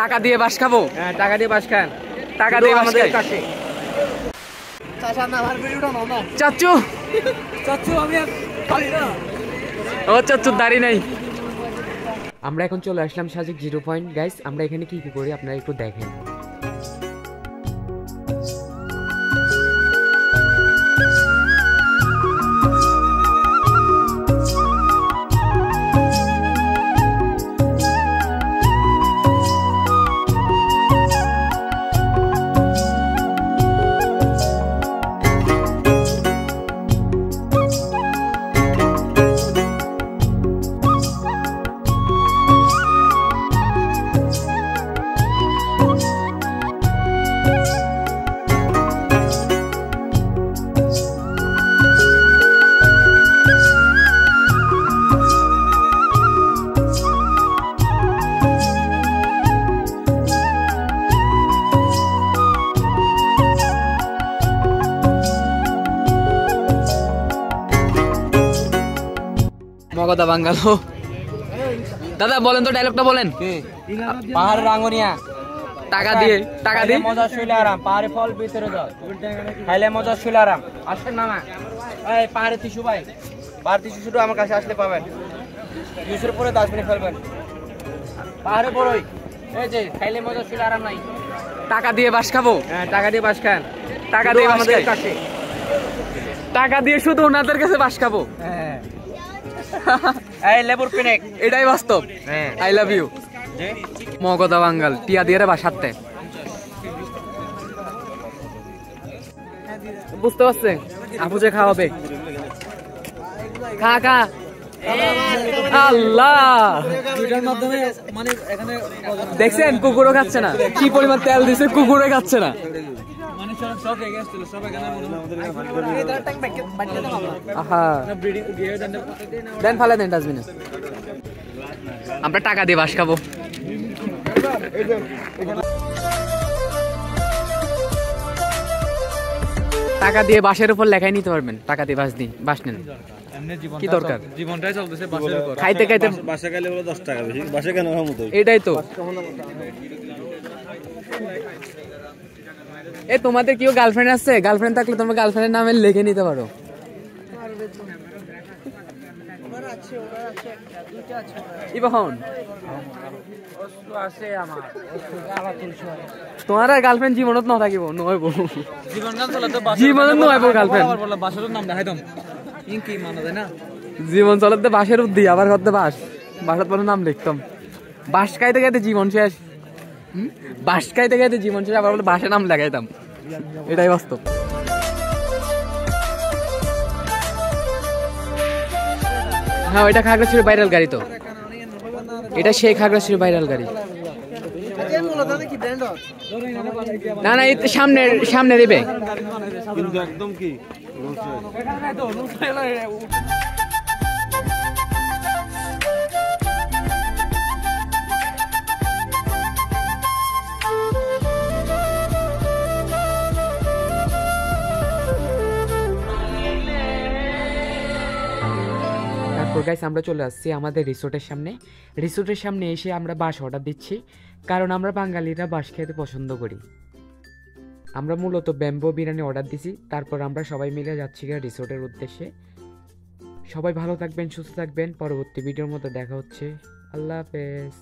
টাকা দিয়ে বাস খাবো। হ্যাঁ, টাকা দিয়ে বাস খান। টাকা দিয়ে বাস খাই। চাচু চাচু আমি ও চাচু দাড়ি নাই। আমরা এখন চলে আসলাম সাজেক 0 পয়েন্ট। গাইস আমরা এখানে কি কি করি আপনারা একটু দেখেন। মগদা বাঙ্গালো। দাদা বলেন তো ডায়লগটা বলেন। পাহাড় রাঙ্গুনিয়া টাকা দিয়ে মজা শুইলে আরাম, পাহাড়ে ফল ভিতরে জল খাইলে মজা শুইলে আরাম। আসেন মামা, এই পাহাড়ে টিস্যু ভাই, পাহাড় টিস্যু শুধু আমার কাছে আসলে পাবেন। 200 পরে 10 মিনিট ফেলবেন। পাহাড়ে বড়ই এই যে খাইলে মজা শুইলে আরাম নাই। টাকা দিয়ে বাস খাবো। হ্যাঁ, টাকা দিয়ে বাস খান। টাকা দিয়ে আমাদের কাছে, টাকা দিয়ে শুধু ওনাদের কাছে বাস খাবো। হ্যাঁ এই লেবুর পিনেক, এটাই বাস্তব। হ্যাঁ, আই লাভ ইউ মগদা বাঙ্গাল। টিয়া দিয়ে রে বাসাতে বুঝতে পারছে আপু যে খাওয়াবে। খা খা। আল্লাহ দেখছেন কুকুরও খাচ্ছে না। কি পরিমাণ তেল দিছে, কুকুরে খাচ্ছে না। দেন ফালে দেন ডাস্টবিনে। আমরা টাকা দিয়ে বাস খাবো। টাকা দিয়ে বাসের উপর লেখাই নিতে পারবেন। টাকা দিয়ে বাস নেন। কি দরকার, জীবনটাই চলতেছে বাসের উপর। খাইতে খাইতে বাসা গেলে বলে 10 টাকা বেশি, বাসা কেন মতো। এটাই তো। এ তোমাদের কেউ গার্লফ্রেন্ড আছে? গার্লফ্রেন্ড থাকলে তোমার গার্লফ্রেন্ডের নামে লিখে নিতে পারো। তোমার গার্লফ্রেন্ড জীবনত ন থাকিব নয় জীবনত নয় গার্লফ্রেন্ড জীবন চলাতে বাসের উদ্দি আবার করতে বাসার পরে নাম লিখতাম। বাস খাইতে খাইতে জীবন শেষ। বাস খাইতে খাইতে জীবন শেষ, আবার বাসে নাম লাগাইতাম। এটাই বাস্তব। হ্যাঁ, ওইটা খাগড়াছড়ি ভাইরাল গাড়ি তো। এটা সেই খাগড়াছড়ি ভাইরাল গাড়ি। না না, সামনে দেবে কিন্তু একদম কি গাইস আমরা চলে আসছি আমাদের রিসোর্টের সামনে। রিসোর্টের সামনে এসে আমরা বাস অর্ডার দিচ্ছি, কারণ আমরা বাঙালিরা বাস খেতে পছন্দ করি। আমরা মূলত ব্যাম্বো বিরিয়ানি অর্ডার দিছি। তারপর আমরা সবাই মিলে যাচ্ছি রিসোর্টের উদ্দেশ্যে। সবাই ভালো থাকবেন, সুস্থ থাকবেন। পরবর্তী ভিডিওর মধ্যে দেখা হচ্ছে। আল্লাহ হাফেজ।